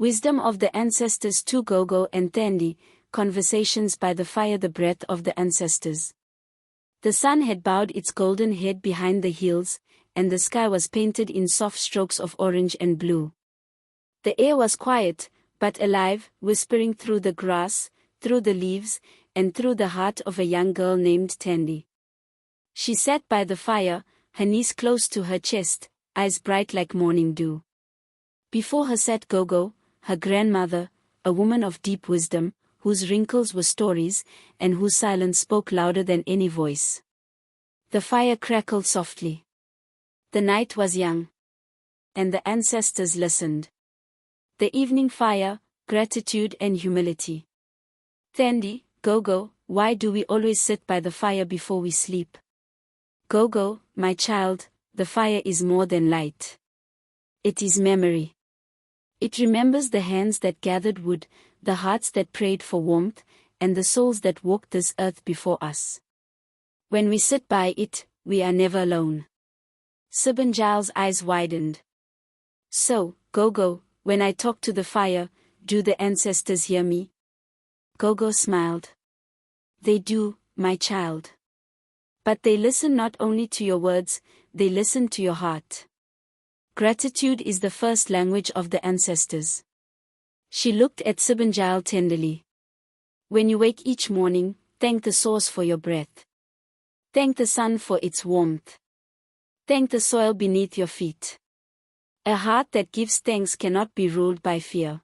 Wisdom of the Ancestors to Gogo and Thandi, Conversations by the Fire. The breath of the ancestors. The sun had bowed its golden head behind the hills, and the sky was painted in soft strokes of orange and blue. The air was quiet, but alive, whispering through the grass, through the leaves, and through the heart of a young girl named Thandi. She sat by the fire, her knees close to her chest, eyes bright like morning dew. Before her sat Gogo, her grandmother, a woman of deep wisdom, whose wrinkles were stories, and whose silence spoke louder than any voice. The fire crackled softly. The night was young. And the ancestors listened. The evening fire, gratitude and humility. Thandi, Gogo, why do we always sit by the fire before we sleep? Gogo, my child, the fire is more than light. It is memory. It remembers the hands that gathered wood, the hearts that prayed for warmth, and the souls that walked this earth before us. When we sit by it, we are never alone. Sibunjal's eyes widened. So, Gogo, when I talk to the fire, do the ancestors hear me? Gogo smiled. They do, my child. But they listen not only to your words, they listen to your heart. Gratitude is the first language of the ancestors. She looked at Sibunjal tenderly. When you wake each morning, thank the source for your breath. Thank the sun for its warmth. Thank the soil beneath your feet. A heart that gives thanks cannot be ruled by fear.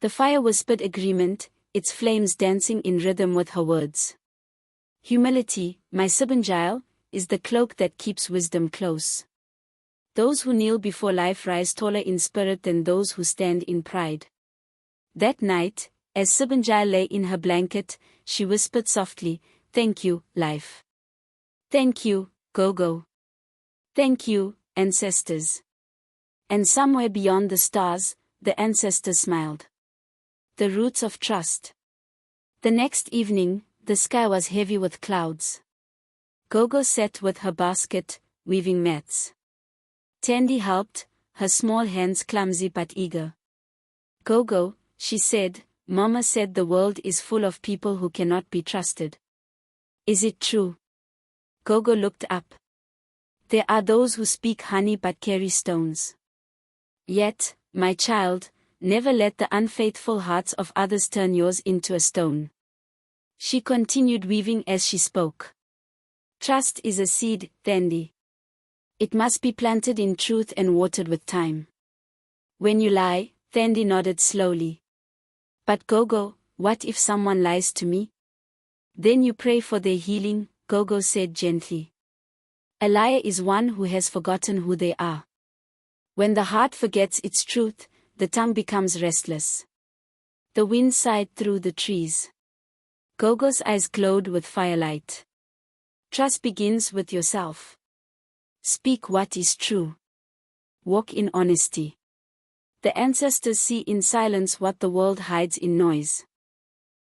The fire whispered agreement, its flames dancing in rhythm with her words. Humility, my Sibunjal, is the cloak that keeps wisdom close. Those who kneel before life rise taller in spirit than those who stand in pride. That night, as Sibunjal lay in her blanket, she whispered softly, "Thank you, life. Thank you, Gogo. Thank you, ancestors." And somewhere beyond the stars, the ancestors smiled. The roots of trust. The next evening, the sky was heavy with clouds. Gogo sat with her basket, weaving mats. Thandi helped, her small hands clumsy but eager. "Gogo," she said, "Mama said the world is full of people who cannot be trusted. Is it true?" Gogo looked up. "There are those who speak honey but carry stones. Yet, my child, never let the unfaithful hearts of others turn yours into a stone." She continued weaving as she spoke. "Trust is a seed, Thandi. It must be planted in truth and watered with time." "When you lie," Thandi nodded slowly. "But Gogo, what if someone lies to me?" "Then you pray for their healing," Gogo said gently. "A liar is one who has forgotten who they are. When the heart forgets its truth, the tongue becomes restless." The wind sighed through the trees. Gogo's eyes glowed with firelight. "Trust begins with yourself. Speak what is true. Walk in honesty. The ancestors see in silence what the world hides in noise."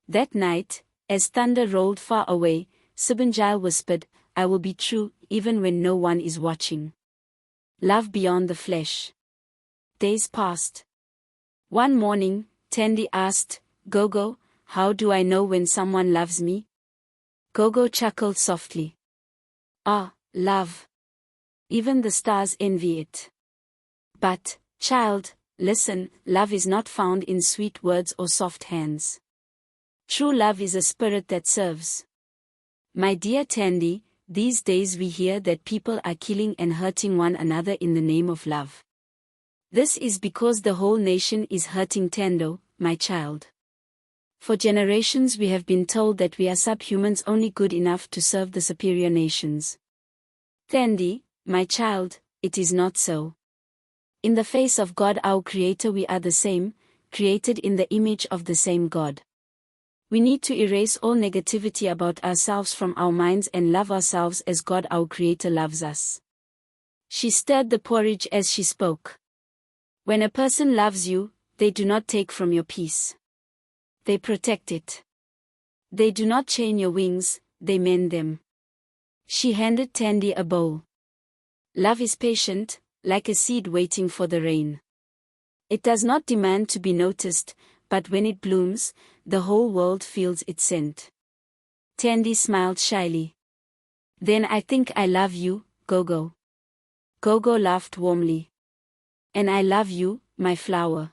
That night, as thunder rolled far away, Sibunjal whispered, "I will be true, even when no one is watching. Love beyond the flesh." Days passed. One morning, Thandi asked, "Gogo, how do I know when someone loves me?" Gogo chuckled softly. "Ah, love. Even the stars envy it. But, child, listen, love is not found in sweet words or soft hands. True love is a spirit that serves. My dear Thandi, these days we hear that people are killing and hurting one another in the name of love. This is because the whole nation is hurting Thando, my child. For generations we have been told that we are subhumans only good enough to serve the superior nations. Thandi, my child, it is not so. In the face of God our Creator we are the same, created in the image of the same God. We need to erase all negativity about ourselves from our minds and love ourselves as God our Creator loves us." She stirred the porridge as she spoke. When a person loves you, they do not take from your peace. They protect it. They do not chain your wings, they mend them. She handed Thandi a bowl. Love is patient, like a seed waiting for the rain. It does not demand to be noticed, but when it blooms, the whole world feels its scent. Tandy smiled shyly. Then I think I love you, Gogo. Gogo laughed warmly. And I love you, my flower.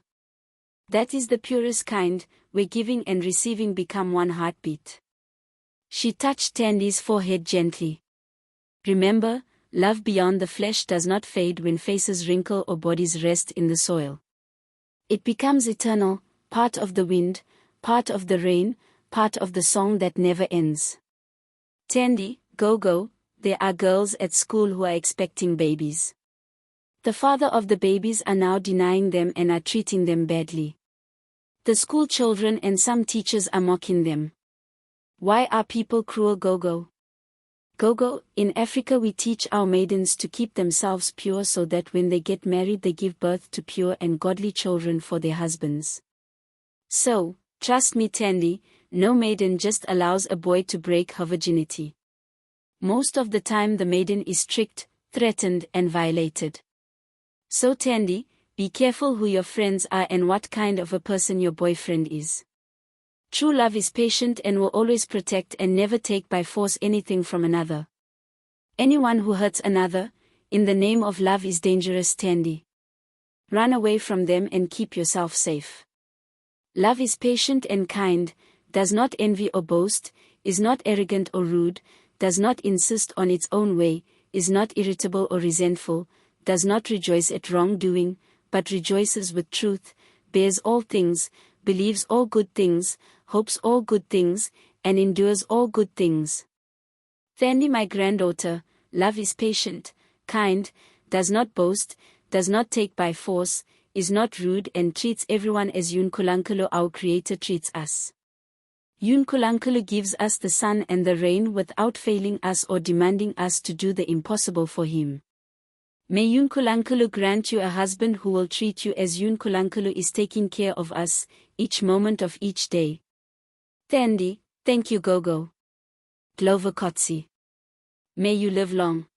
That is the purest kind, where giving and receiving become one heartbeat. She touched Tandy's forehead gently. Remember, love beyond the flesh does not fade when faces wrinkle or bodies rest in the soil. It becomes eternal, part of the wind, part of the rain, part of the song that never ends. Tandy, Gogo, there are girls at school who are expecting babies. The father of the babies are now denying them and are treating them badly. The school children and some teachers are mocking them. Why are people cruel, Gogo? Gogo, in Africa we teach our maidens to keep themselves pure so that when they get married they give birth to pure and godly children for their husbands. So, trust me Tandy, no maiden just allows a boy to break her virginity. Most of the time the maiden is tricked, threatened and violated. So Tandy, be careful who your friends are and what kind of a person your boyfriend is. True love is patient and will always protect and never take by force anything from another. Anyone who hurts another, in the name of love is dangerous, Tandy. Run away from them and keep yourself safe. Love is patient and kind, does not envy or boast, is not arrogant or rude, does not insist on its own way, is not irritable or resentful, does not rejoice at wrongdoing, but rejoices with truth, bears all things, believes all good things, hopes all good things, and endures all good things. Tandy, my granddaughter, love is patient, kind, does not boast, does not take by force, is not rude and treats everyone as Unkulunkulu our Creator treats us. Unkulunkulu gives us the sun and the rain without failing us or demanding us to do the impossible for him. May Unkulunkulu grant you a husband who will treat you as Unkulunkulu is taking care of us, each moment of each day. Tandy, thank you Gogo. Glover Kotsi. May you live long.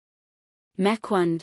Makwand.